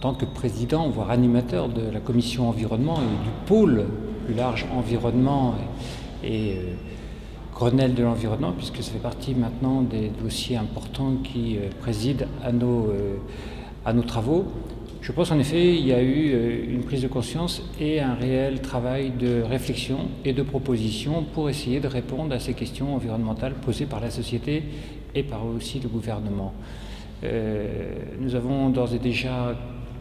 tant que président, voire animateur de la commission environnement et du pôle plus large environnement et Grenelle de l'environnement, puisque ça fait partie maintenant des dossiers importants qui président à nos travaux. Je pense en effet il y a eu une prise de conscience et un réel travail de réflexion et de proposition pour essayer de répondre à ces questions environnementales posées par la société et par aussi le gouvernement. Nous avons d'ores et déjà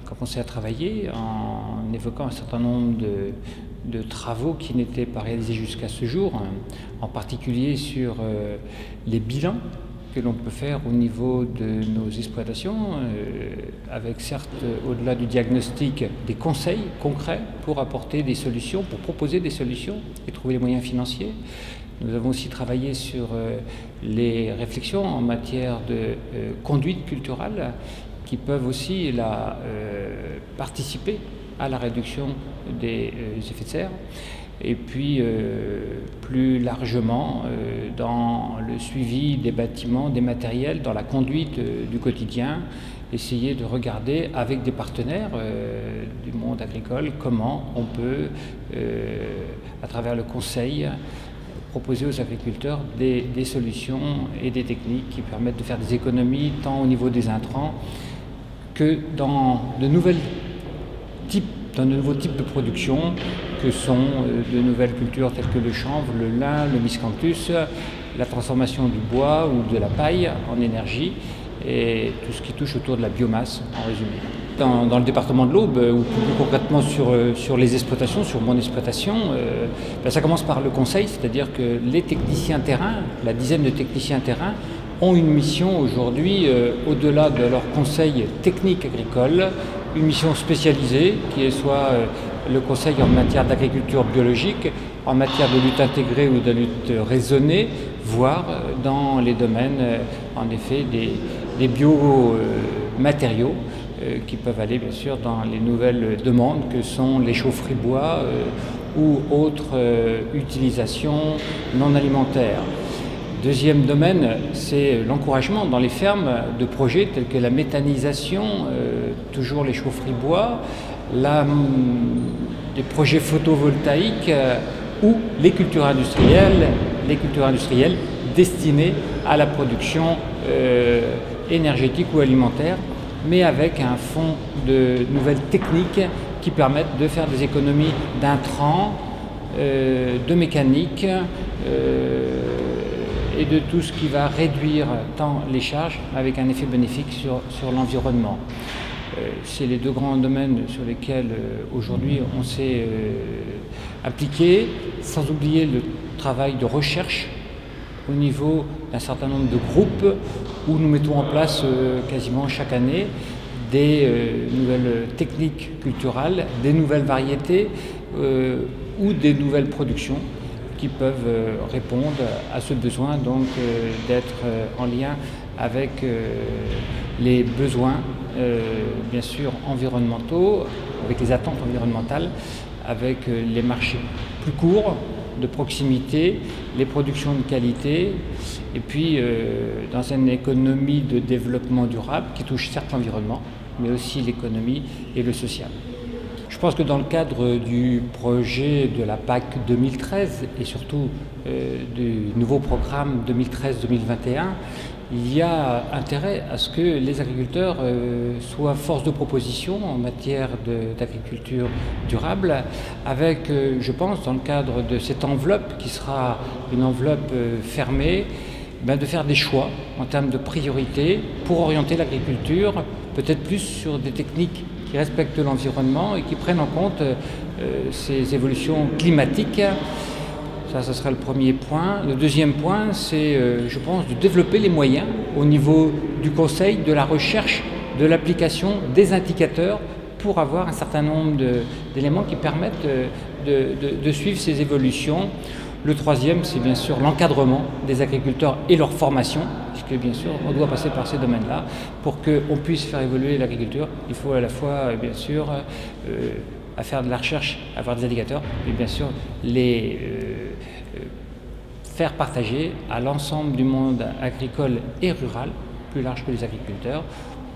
commencé à travailler en évoquant un certain nombre de travaux qui n'étaient pas réalisés jusqu'à ce jour, en particulier sur les bilans que l'on peut faire au niveau de nos exploitations, avec certes, au-delà du diagnostic, des conseils concrets pour apporter des solutions, pour proposer des solutions et trouver les moyens financiers. Nous avons aussi travaillé sur les réflexions en matière de conduite culturelle qui peuvent aussi participer à la réduction des effets de serre. Et puis plus largement dans le suivi des bâtiments, des matériels, dans la conduite du quotidien, essayer de regarder avec des partenaires du monde agricole comment on peut, à travers le conseil, proposer aux agriculteurs des solutions et des techniques qui permettent de faire des économies tant au niveau des intrants que dans de nouveaux types de production que sont de nouvelles cultures telles que le chanvre, le lin, le miscanthus, la transformation du bois ou de la paille en énergie et tout ce qui touche autour de la biomasse en résumé. Dans le département de l'Aube, ou plus concrètement sur les exploitations, sur mon exploitation, ça commence par le conseil, c'est-à-dire que les techniciens terrain, la dizaine de techniciens terrain, ont une mission aujourd'hui, au-delà de leur conseil technique agricole, une mission spécialisée qui est soit le conseil en matière d'agriculture biologique, en matière de lutte intégrée ou de lutte raisonnée, voire dans les domaines en effet des biomatériaux qui peuvent aller bien sûr dans les nouvelles demandes que sont les chaufferies bois ou autres utilisations non alimentaires. Deuxième domaine, c'est l'encouragement dans les fermes de projets tels que la méthanisation, toujours les chaufferies bois, des projets photovoltaïques ou les cultures industrielles destinées à la production énergétique ou alimentaire, mais avec un fond de nouvelles techniques qui permettent de faire des économies d'intrants, de mécanique, et de tout ce qui va réduire tant les charges avec un effet bénéfique sur l'environnement. C'est les deux grands domaines sur lesquels aujourd'hui on s'est impliqué, sans oublier le travail de recherche au niveau d'un certain nombre de groupes où nous mettons en place quasiment chaque année des nouvelles techniques culturelles, des nouvelles variétés ou des nouvelles productions qui peuvent répondre à ce besoin donc d'être en lien avec les besoins bien sûr environnementaux, avec les attentes environnementales, avec les marchés plus courts, de proximité, les productions de qualité, et puis dans une économie de développement durable qui touche certes l'environnement, mais aussi l'économie et le social. Je pense que dans le cadre du projet de la PAC 2013 et surtout du nouveau programme 2013-2021, il y a intérêt à ce que les agriculteurs soient force de proposition en matière d'agriculture durable, avec, je pense, dans le cadre de cette enveloppe qui sera une enveloppe fermée, de faire des choix en termes de priorité pour orienter l'agriculture peut-être plus sur des techniques qui respectent l'environnement et qui prennent en compte ces évolutions climatiques. Ça, ce sera le premier point. Le deuxième point, c'est, je pense, de développer les moyens au niveau du conseil, de la recherche, de l'application des indicateurs pour avoir un certain nombre d'éléments qui permettent de suivre ces évolutions. Le troisième, c'est bien sûr l'encadrement des agriculteurs et leur formation, puisque bien sûr, on doit passer par ces domaines-là. Pour qu'on puisse faire évoluer l'agriculture, il faut à la fois, bien sûr, à faire de la recherche, avoir des indicateurs, mais bien sûr, les faire partager à l'ensemble du monde agricole et rural, plus large que les agriculteurs,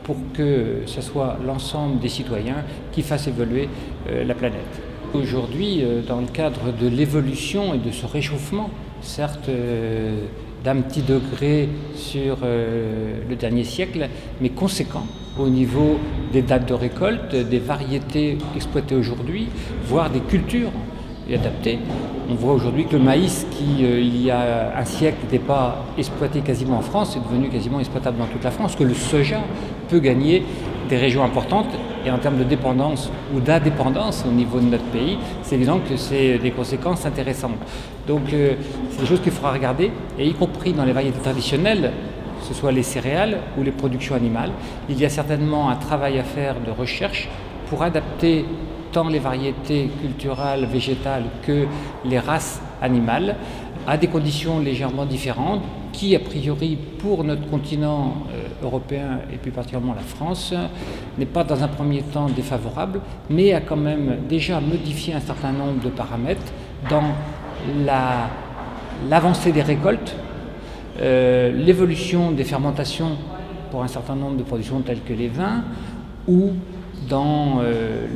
pour que ce soit l'ensemble des citoyens qui fassent évoluer la planète. Aujourd'hui, dans le cadre de l'évolution et de ce réchauffement, certes d'un petit degré sur le dernier siècle, mais conséquent au niveau des dates de récolte, des variétés exploitées aujourd'hui, voire des cultures adaptées. On voit aujourd'hui que le maïs, qui il y a un siècle n'était pas exploité quasiment en France, est devenu quasiment exploitable dans toute la France, que le soja peut gagner des régions importantes, et en termes de dépendance ou d'indépendance au niveau de notre pays, c'est évident que c'est des conséquences intéressantes. Donc c'est des choses qu'il faudra regarder, et y compris dans les variétés traditionnelles, que ce soit les céréales ou les productions animales, il y a certainement un travail à faire de recherche pour adapter tant les variétés culturelles, végétales que les races animales à des conditions légèrement différentes qui, a priori, pour notre continent européen et plus particulièrement la France, n'est pas dans un premier temps défavorable, mais a quand même déjà modifié un certain nombre de paramètres dans l'avancée des récoltes, l'évolution des fermentations pour un certain nombre de productions telles que les vins, ou dans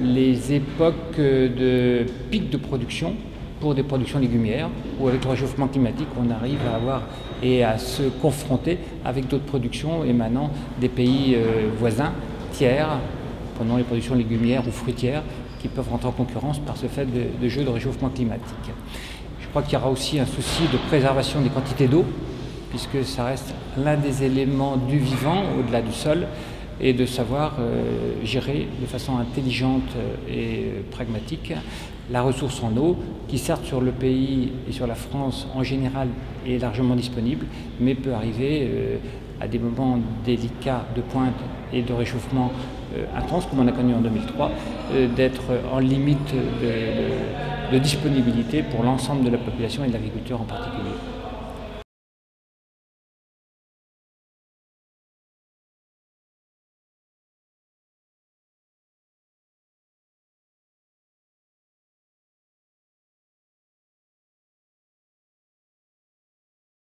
les époques de pic de production pour des productions légumières, ou avec le réchauffement climatique, on arrive à avoir et à se confronter avec d'autres productions émanant des pays voisins, tiers, prenons les productions légumières ou fruitières, qui peuvent rentrer en concurrence par ce fait de jeu de réchauffement climatique. Je crois qu'il y aura aussi un souci de préservation des quantités d'eau, puisque ça reste l'un des éléments du vivant au-delà du sol, et de savoir gérer de façon intelligente et pragmatique la ressource en eau, qui certes sur le pays et sur la France en général est largement disponible, mais peut arriver à des moments délicats de pointe et de réchauffement intense, comme on a connu en 2003, d'être en limite de disponibilité pour l'ensemble de la population et de l'agriculture en particulier.